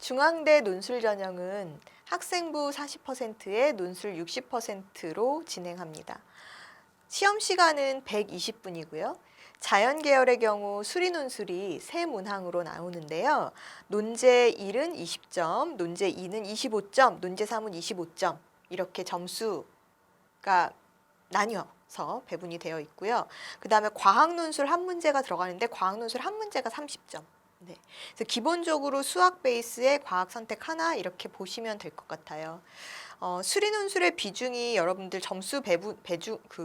중앙대 논술 전형은 학생부 40%에 논술 60%로 진행합니다. 시험 시간은 120분이고요. 자연 계열의 경우 수리 논술이 세 문항으로 나오는데요. 논제 1은 20점, 논제 2는 25점, 논제 3은 25점 이렇게 점수가 나뉘어서 배분이 되어 있고요. 그 다음에 과학 논술 한 문제가 들어가는데 과학 논술 한 문제가 30점. 네. 그래서 기본적으로 수학 베이스의 과학 선택 하나 이렇게 보시면 될 것 같아요. 수리 논술의 비중이 여러분들 점수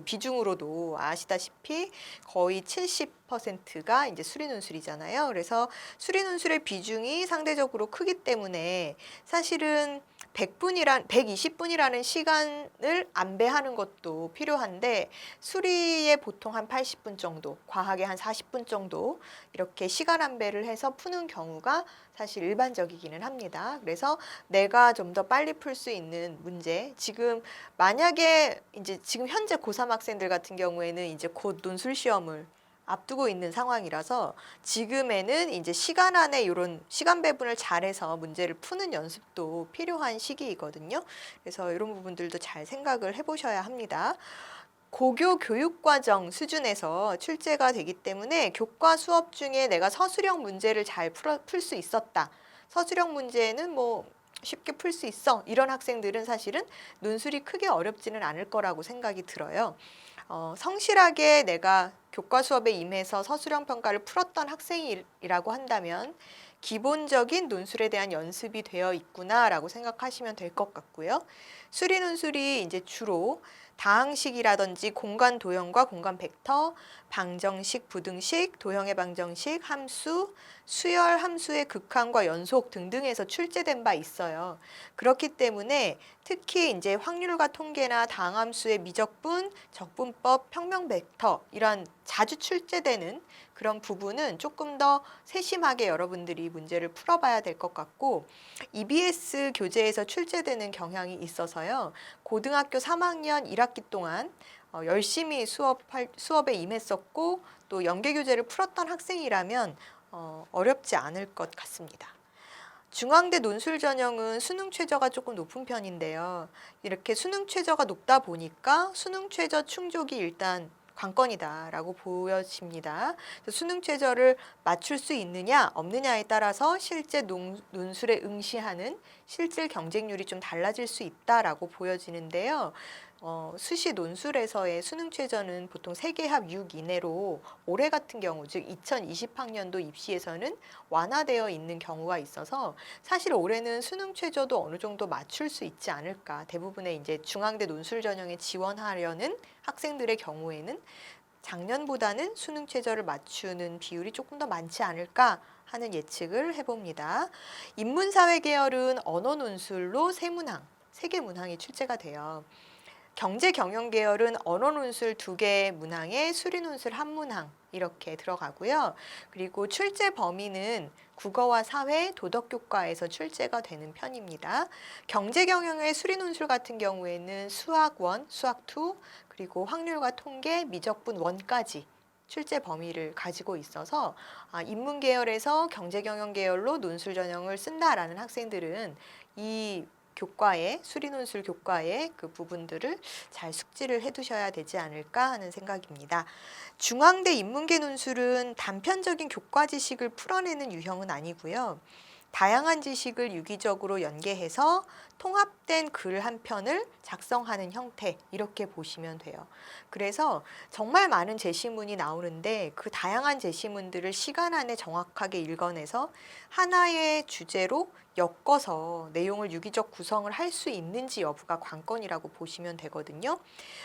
비중으로도 아시다시피 거의 70%가 이제 수리 논술이잖아요. 그래서 수리 논술의 비중이 상대적으로 크기 때문에 사실은 120분이라는 시간을 안배하는 것도 필요한데 수리에 보통 한 80분 정도, 과학에 한 40분 정도 이렇게 시간 안배를 해서 푸는 경우가 사실 일반적이기는 합니다. 그래서 내가 좀 더 빨리 풀 수 있는 문제, 만약에 이제 지금 현재 고3 학생들 같은 경우에는 이제 곧 논술 시험을 앞두고 있는 상황이라서 지금에는 이제 시간 안에 이런 시간 배분을 잘해서 문제를 푸는 연습도 필요한 시기이거든요. 그래서 이런 부분들도 잘 생각을 해보셔야 합니다. 고교 교육과정 수준에서 출제가 되기 때문에 교과 수업 중에 내가 서술형 문제를 잘 풀 수 있었다. 서술형 문제는 뭐 쉽게 풀 수 있어. 이런 학생들은 사실은 논술이 크게 어렵지는 않을 거라고 생각이 들어요. 성실하게 내가 교과 수업에 임해서 서술형 평가를 풀었던 학생이라고 한다면 기본적인 논술에 대한 연습이 되어 있구나라고 생각하시면 될 것 같고요. 수리 논술이 이제 주로 다항식이라든지 공간 도형과 공간 벡터, 방정식, 부등식, 도형의 방정식, 함수, 수열 함수의 극한과 연속 등등에서 출제된 바 있어요. 그렇기 때문에 특히 이제 확률과 통계나 다항함수의 미적분, 적분법, 평면 벡터 이런 자주 출제되는 그런 부분은 조금 더 세심하게 여러분들이 문제를 풀어봐야 될 것 같고 EBS 교재에서 출제되는 경향이 있어서요. 고등학교 3학년 1학기 동안 열심히 수업에 임했었고 또 연계 교재를 풀었던 학생이라면 어렵지 않을 것 같습니다. 중앙대 논술 전형은 수능 최저가 조금 높은 편인데요. 이렇게 수능 최저가 높다 보니까 수능 최저 충족이 일단 관건이다라고 보여집니다. 수능 최저를 맞출 수 있느냐 없느냐에 따라서 실제 논술에 응시하는 실질 경쟁률이 좀 달라질 수 있다라고 보여지는데요. 수시 논술에서의 수능 최저는 보통 세계합 6 이내로 올해 같은 경우 즉 2020학년도 입시에서는 완화되어 있는 경우가 있어서 사실 올해는 수능 최저도 어느 정도 맞출 수 있지 않을까. 대부분의 이제 중앙대 논술 전형에 지원하려는 학생들의 경우에는 작년보다는 수능 최저를 맞추는 비율이 조금 더 많지 않을까 하는 예측을 해봅니다. 인문사회 계열은 언어 논술로 세 개 문항이 출제가 돼요. 경제 경영 계열은 언어 논술 2개 문항에 수리 논술 1문항 이렇게 들어가고요. 그리고 출제 범위는 국어와 사회, 도덕교과에서 출제가 되는 편입니다. 경제 경영의 수리 논술 같은 경우에는 수학 1, 수학 2, 그리고 확률과 통계, 미적분 1까지 출제 범위를 가지고 있어서 인문 계열에서 경제 경영 계열로 논술 전형을 쓴다라는 학생들은 이 수리 논술 교과의 그 부분들을 잘 숙지를 해두셔야 되지 않을까 하는 생각입니다. 중앙대 인문계 논술은 단편적인 교과 지식을 풀어내는 유형은 아니고요. 다양한 지식을 유기적으로 연계해서 통합된 글 한 편을 작성하는 형태 이렇게 보시면 돼요. 그래서 정말 많은 제시문이 나오는데 그 다양한 제시문들을 시간 안에 정확하게 읽어내서 하나의 주제로 엮어서 내용을 유기적 구성을 할 수 있는지 여부가 관건이라고 보시면 되거든요.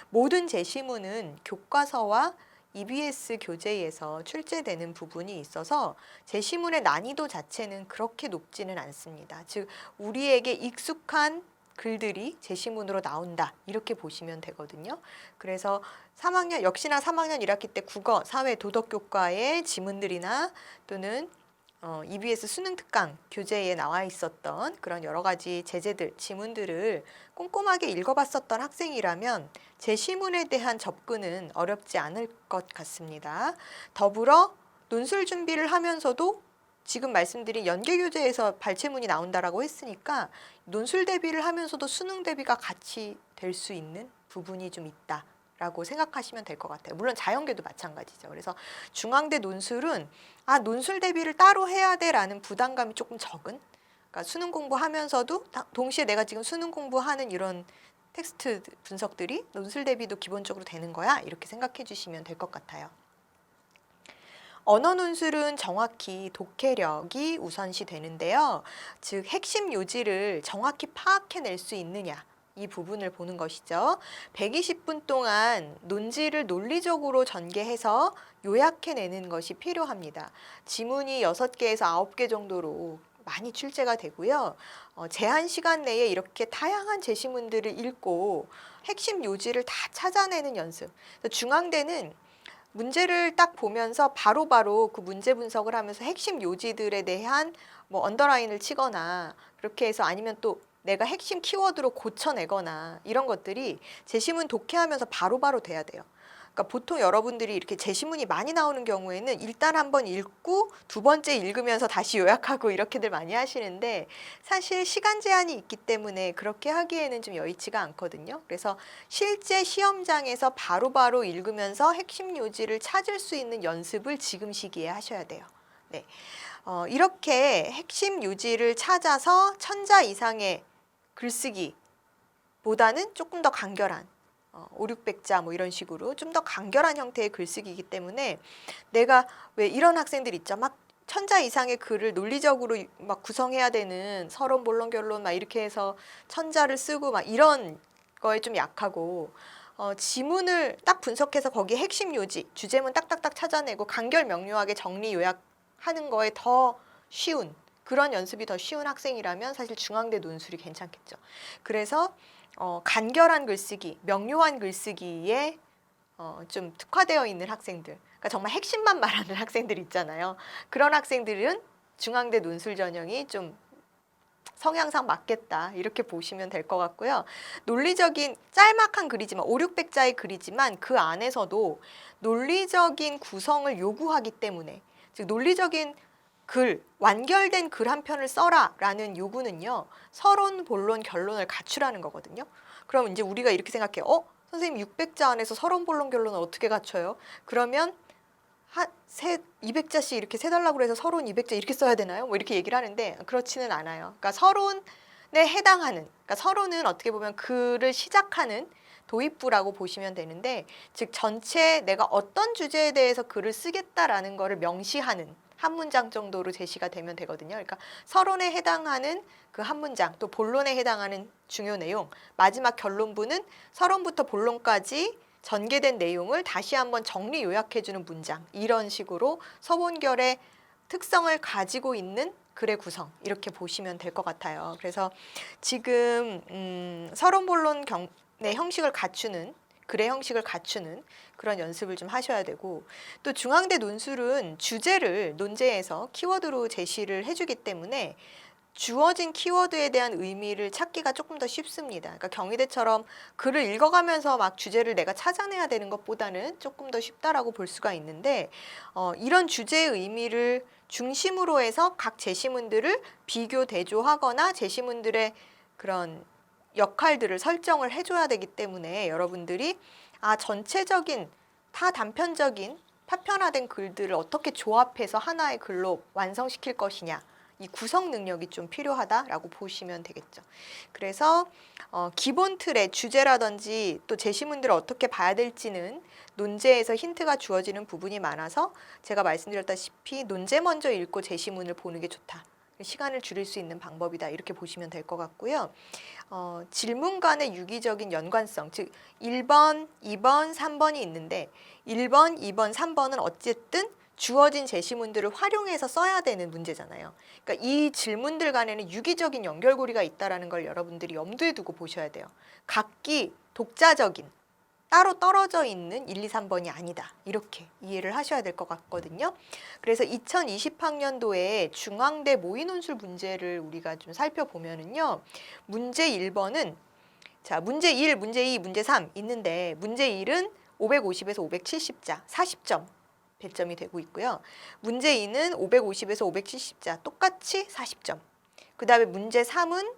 모든 제시문은 교과서와 EBS 교재에서 출제되는 부분이 있어서 제시문의 난이도 자체는 그렇게 높지는 않습니다. 즉 우리에게 익숙한 글들이 제시문으로 나온다 이렇게 보시면 되거든요. 그래서 역시나 3학년 1학기 때 국어, 사회, 도덕교과의 지문들이나 또는 EBS 수능 특강 교재에 나와 있었던 그런 여러 가지 제재들, 지문들을 꼼꼼하게 읽어봤었던 학생이라면 제시문에 대한 접근은 어렵지 않을 것 같습니다. 더불어 논술 준비를 하면서도 지금 말씀드린 연계교재에서 발췌문이 나온다라고 했으니까 논술 대비를 하면서도 수능 대비가 같이 될 수 있는 부분이 좀 있다라고 생각하시면 될 것 같아요. 물론 자연계도 마찬가지죠. 그래서 중앙대 논술은 논술 대비를 따로 해야 돼라는 부담감이 조금 적은, 그러니까 수능 공부하면서도 동시에 내가 지금 수능 공부하는 이런 텍스트 분석들이 논술 대비도 기본적으로 되는 거야, 이렇게 생각해 주시면 될 것 같아요. 언어 논술은 정확히 독해력이 우선시 되는데요. 즉 핵심 요지를 정확히 파악해낼 수 있느냐, 이 부분을 보는 것이죠. 120분 동안 논지를 논리적으로 전개해서 요약해내는 것이 필요합니다. 지문이 6개에서 9개 정도로 많이 출제가 되고요. 제한 시간 내에 이렇게 다양한 제시문들을 읽고 핵심 요지를 다 찾아내는 연습. 중앙대는 문제를 딱 보면서 바로바로 그 문제 분석을 하면서 핵심 요지들에 대한 뭐 언더라인을 치거나, 그렇게 해서 아니면 또 내가 핵심 키워드로 고쳐내거나, 이런 것들이 제시문 독해하면서 바로바로 돼야 돼요. 그러니까 보통 여러분들이 이렇게 제시문이 많이 나오는 경우에는 일단 한번 읽고 두 번째 읽으면서 다시 요약하고 이렇게들 많이 하시는데, 사실 시간 제한이 있기 때문에 그렇게 하기에는 좀 여의치가 않거든요. 그래서 실제 시험장에서 바로바로 읽으면서 핵심 요지를 찾을 수 있는 연습을 지금 시기에 하셔야 돼요. 네. 이렇게 핵심 요지를 찾아서 1000자 이상의 글쓰기보다는 조금 더 간결한 5, 600자 뭐 이런 식으로 좀 더 간결한 형태의 글쓰기이기 때문에, 내가 왜 이런 학생들 있죠. 막 1000자 이상의 글을 논리적으로 막 구성해야 되는 서론, 본론, 결론 막 이렇게 해서 1000자를 쓰고 막 이런 거에 좀 약하고, 지문을 딱 분석해서 거기 핵심 요지, 주제문 딱딱딱 찾아내고 간결 명료하게 정리 요약하는 거에 더 쉬운, 그런 연습이 더 쉬운 학생이라면 사실 중앙대 논술이 괜찮겠죠. 그래서 간결한 글쓰기, 명료한 글쓰기에 좀 특화되어 있는 학생들, 그러니까 정말 핵심만 말하는 학생들 있잖아요. 그런 학생들은 중앙대 논술 전형이 좀 성향상 맞겠다, 이렇게 보시면 될 것 같고요. 논리적인 짤막한 글이지만 5, 600자의 글이지만 그 안에서도 논리적인 구성을 요구하기 때문에, 즉 논리적인 글, 완결된 글 한 편을 써라 라는 요구는요, 서론, 본론, 결론을 갖추라는 거거든요. 그럼 이제 우리가 이렇게 생각해요. 선생님 600자 안에서 서론, 본론, 결론을 어떻게 갖춰요? 그러면 200자씩 이렇게 세달라고 해서 서론 200자 이렇게 써야 되나요? 뭐 이렇게 얘기를 하는데, 그렇지는 않아요. 그러니까 서론에 해당하는, 그러니까 서론은 어떻게 보면 글을 시작하는 도입부라고 보시면 되는데, 즉 전체 내가 어떤 주제에 대해서 글을 쓰겠다라는 거를 명시하는 한 문장 정도로 제시가 되면 되거든요. 그러니까 서론에 해당하는 그 한 문장, 또 본론에 해당하는 중요 내용, 마지막 결론부는 서론부터 본론까지 전개된 내용을 다시 한번 정리 요약해주는 문장, 이런 식으로 서본결의 특성을 가지고 있는 글의 구성, 이렇게 보시면 될 것 같아요. 그래서 지금 서론, 본론 형식을 갖추는, 글의 형식을 갖추는 그런 연습을 좀 하셔야 되고, 또 중앙대 논술은 주제를 논제에서 키워드로 제시를 해주기 때문에 주어진 키워드에 대한 의미를 찾기가 조금 더 쉽습니다. 그러니까 경희대처럼 글을 읽어가면서 막 주제를 내가 찾아내야 되는 것보다는 조금 더 쉽다라고 볼 수가 있는데, 이런 주제의 의미를 중심으로 해서 각 제시문들을 비교 대조하거나 제시문들의 그런 역할들을 설정을 해줘야 되기 때문에, 여러분들이 전체적인 다 단편적인 파편화된 글들을 어떻게 조합해서 하나의 글로 완성시킬 것이냐, 이 구성 능력이 좀 필요하다라고 보시면 되겠죠. 그래서 기본 틀의 주제라든지 또 제시문들을 어떻게 봐야 될지는 논제에서 힌트가 주어지는 부분이 많아서, 제가 말씀드렸다시피 논제 먼저 읽고 제시문을 보는 게 좋다, 시간을 줄일 수 있는 방법이다, 이렇게 보시면 될 것 같고요. 질문 간의 유기적인 연관성, 즉 1번, 2번, 3번이 있는데 1번, 2번, 3번은 어쨌든 주어진 제시문들을 활용해서 써야 되는 문제잖아요. 그러니까 이 질문들 간에는 유기적인 연결고리가 있다는 걸 여러분들이 염두에 두고 보셔야 돼요. 각기 독자적인, 따로 떨어져 있는 1, 2, 3번이 아니다, 이렇게 이해를 하셔야 될 것 같거든요. 그래서 2020학년도에 중앙대 모의논술 문제를 우리가 좀 살펴보면은요, 문제 1번은 문제 1, 문제 2, 문제 3 있는데, 문제 1은 550에서 570자, 40점 배점이 되고 있고요. 문제 2는 550에서 570자 똑같이 40점. 그 다음에 문제 3은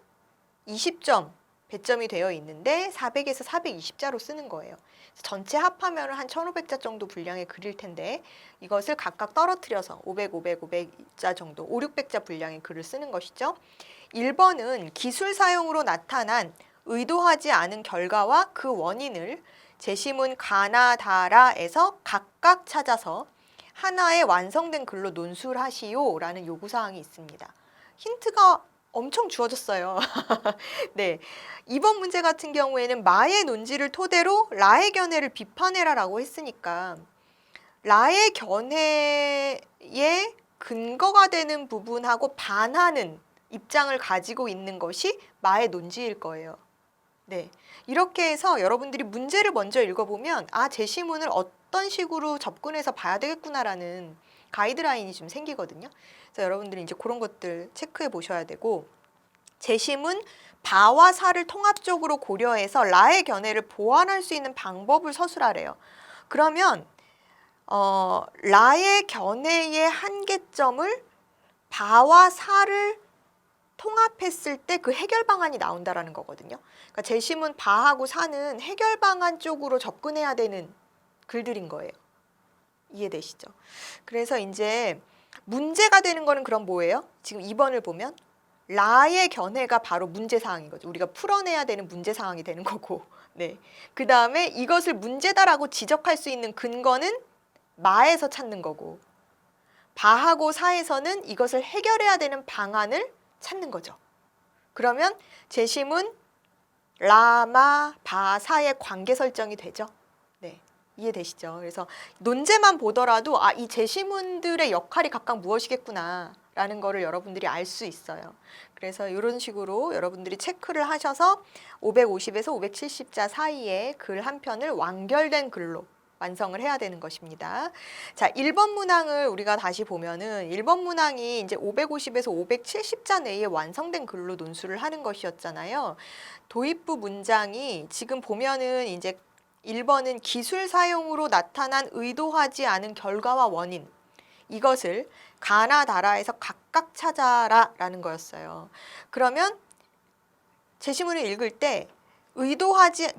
20점 배점이 되어 있는데 400에서 420자로 쓰는 거예요. 전체 합하면 한 1500자 정도 분량의 글일 텐데 이것을 각각 떨어뜨려서 500, 500, 500자 정도, 5, 600자 분량의 글을 쓰는 것이죠. 1번은 기술 사용으로 나타난 의도하지 않은 결과와 그 원인을 제시문 가나다라에서 각각 찾아서 하나의 완성된 글로 논술하시오 라는 요구사항이 있습니다. 힌트가 엄청 주어졌어요. 네, 이번 문제 같은 경우에는 마의 논지를 토대로 라의 견해를 비판해라라고 했으니까 라의 견해의 근거가 되는 부분하고 반하는 입장을 가지고 있는 것이 마의 논지일 거예요. 네, 이렇게 해서 여러분들이 문제를 먼저 읽어보면 아, 제시문을 어떤 식으로 접근해서 봐야 되겠구나라는 가이드라인이 좀 생기거든요. 그래서 여러분들이 이제 그런 것들 체크해 보셔야 되고, 제시문 바와 사를 통합적으로 고려해서 라의 견해를 보완할 수 있는 방법을 서술하래요. 그러면 라의 견해의 한계점을 바와 사를 통합했을 때 그 해결 방안이 나온다라는 거거든요. 그러니까 제시문 바하고 사는 해결 방안 쪽으로 접근해야 되는 글들인 거예요. 이해되시죠? 그래서 이제 문제가 되는 거는 그럼 뭐예요? 지금 2번을 보면 라의 견해가 바로 문제사항인 거죠. 우리가 풀어내야 되는 문제사항이 되는 거고. 네. 그 다음에 이것을 문제다라고 지적할 수 있는 근거는 마에서 찾는 거고, 바하고 사에서는 이것을 해결해야 되는 방안을 찾는 거죠. 그러면 제시문 라마 바사의 관계 설정이 되죠. 네, 이해되시죠? 그래서 논제만 보더라도 아, 이 제시문들의 역할이 각각 무엇이겠구나 라는 거를 여러분들이 알 수 있어요. 그래서 이런 식으로 여러분들이 체크를 하셔서 550에서 570자 사이에 글 한 편을 완결된 글로 완성을 해야 되는 것입니다. 자, 1번 문항을 우리가 다시 보면은 1번 문항이 이제 550에서 570자 내에 완성된 글로 논술을 하는 것이었잖아요. 도입부 문장이 지금 보면은 이제 1번은 기술 사용으로 나타난 의도하지 않은 결과와 원인, 이것을 가나다라에서 각각 찾아라 라는 거였어요. 그러면 제시문을 읽을 때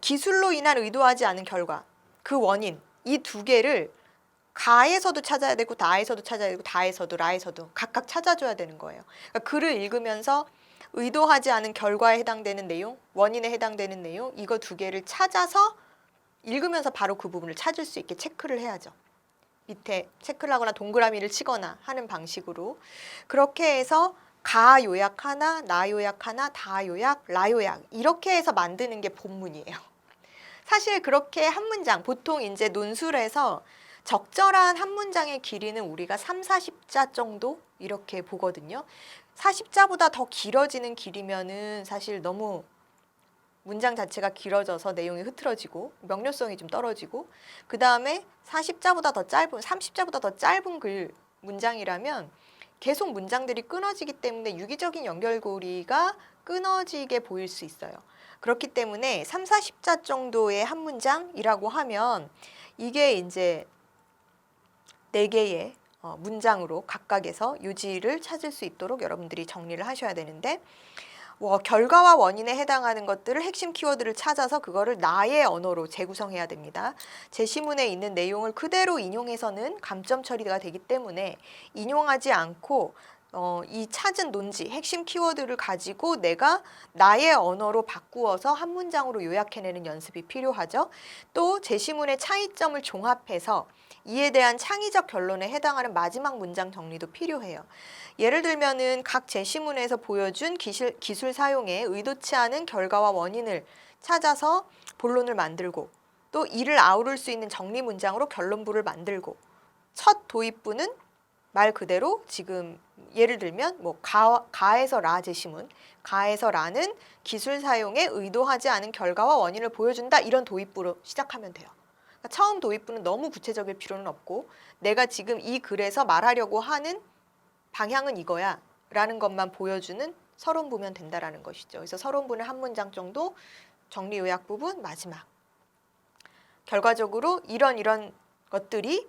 기술로 인한 의도하지 않은 결과, 그 원인, 이 두 개를 가에서도 찾아야 되고 다에서도 찾아야 되고 다에서도 라에서도 각각 찾아줘야 되는 거예요. 그러니까 글을 읽으면서 의도하지 않은 결과에 해당되는 내용, 원인에 해당되는 내용, 이거 두 개를 찾아서 읽으면서 바로 그 부분을 찾을 수 있게 체크를 해야죠. 밑에 체크를 하거나 동그라미를 치거나 하는 방식으로. 그렇게 해서 가 요약 하나, 나 요약 하나, 다 요약, 라 요약 이렇게 해서 만드는 게 본문이에요. 사실 그렇게 한 문장, 보통 이제 논술에서 적절한 한 문장의 길이는 우리가 3, 40자 정도 이렇게 보거든요. 40자보다 더 길어지는 길이면은 사실 너무 문장 자체가 길어져서 내용이 흐트러지고 명료성이 좀 떨어지고, 그 다음에 40자보다 더 짧은, 30자보다 더 짧은 글 문장이라면 계속 문장들이 끊어지기 때문에 유기적인 연결고리가 끊어지게 보일 수 있어요. 그렇기 때문에 3, 40자 정도의 한 문장이라고 하면 이게 이제 4개의 문장으로 각각에서 유지를 찾을 수 있도록 여러분들이 정리를 하셔야 되는데, 결과와 원인에 해당하는 것들을 핵심 키워드를 찾아서 그거를 나의 언어로 재구성해야 됩니다. 제시문에 있는 내용을 그대로 인용해서는 감점 처리가 되기 때문에 인용하지 않고 이 찾은 논지, 핵심 키워드를 가지고 내가 나의 언어로 바꾸어서 한 문장으로 요약해내는 연습이 필요하죠. 또 제시문의 차이점을 종합해서 이에 대한 창의적 결론에 해당하는 마지막 문장 정리도 필요해요. 예를 들면은 각 제시문에서 보여준 기술 사용에 의도치 않은 결과와 원인을 찾아서 본론을 만들고, 또 이를 아우를 수 있는 정리 문장으로 결론부를 만들고, 첫 도입부는 말 그대로 지금 예를 들면 뭐 가에서 라 제시문, 가에서 라는 기술 사용에 의도하지 않은 결과와 원인을 보여준다, 이런 도입부로 시작하면 돼요. 그러니까 처음 도입부는 너무 구체적일 필요는 없고 내가 지금 이 글에서 말하려고 하는 방향은 이거야 라는 것만 보여주는 서론부면 된다라는 것이죠. 그래서 서론부는 한 문장 정도, 정리 요약 부분 마지막. 결과적으로 이런 것들이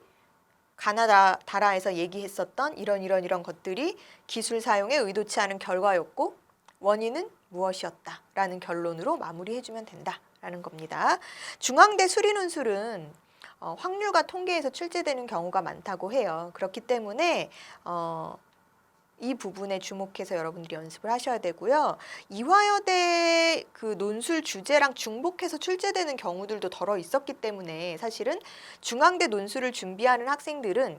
가나다라에서 얘기했었던 이런 것들이 기술 사용에 의도치 않은 결과였고 원인은 무엇이었다라는 결론으로 마무리해주면 된다라는 겁니다. 중앙대 수리논술은 확률과 통계에서 출제되는 경우가 많다고 해요. 그렇기 때문에 이 부분에 주목해서 여러분들이 연습을 하셔야 되고요. 이화여대 그 논술 주제랑 중복해서 출제되는 경우들도 덜어 있었기 때문에 사실은 중앙대 논술을 준비하는 학생들은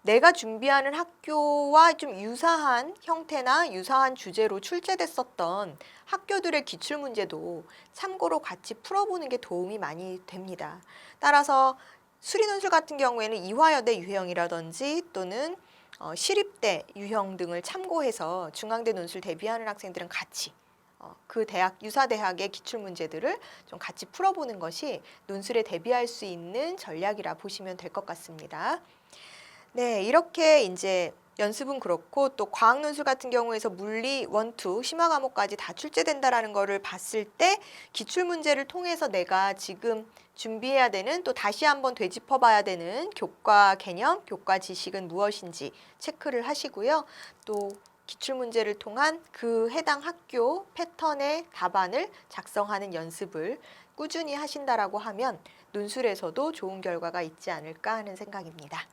내가 준비하는 학교와 좀 유사한 형태나 유사한 주제로 출제됐었던 학교들의 기출문제도 참고로 같이 풀어보는 게 도움이 많이 됩니다. 따라서 수리논술 같은 경우에는 이화여대 유형이라든지 또는 시립대 유형 등을 참고해서 중앙대 논술 대비하는 학생들은 같이 그 대학 유사 대학의 기출 문제들을 좀 같이 풀어보는 것이 논술에 대비할 수 있는 전략이라 보시면 될 것 같습니다. 네, 이렇게 이제 연습은 그렇고 또 과학 논술 같은 경우에서 물리 1, 2 심화 과목까지 다 출제된다라는 거를 봤을 때 기출 문제를 통해서 내가 지금 준비해야 되는 또 다시 한번 되짚어 봐야 되는 교과 개념, 교과 지식은 무엇인지 체크를 하시고요. 또 기출 문제를 통한 그 해당 학교 패턴의 답안을 작성하는 연습을 꾸준히 하신다라고 하면 논술에서도 좋은 결과가 있지 않을까 하는 생각입니다.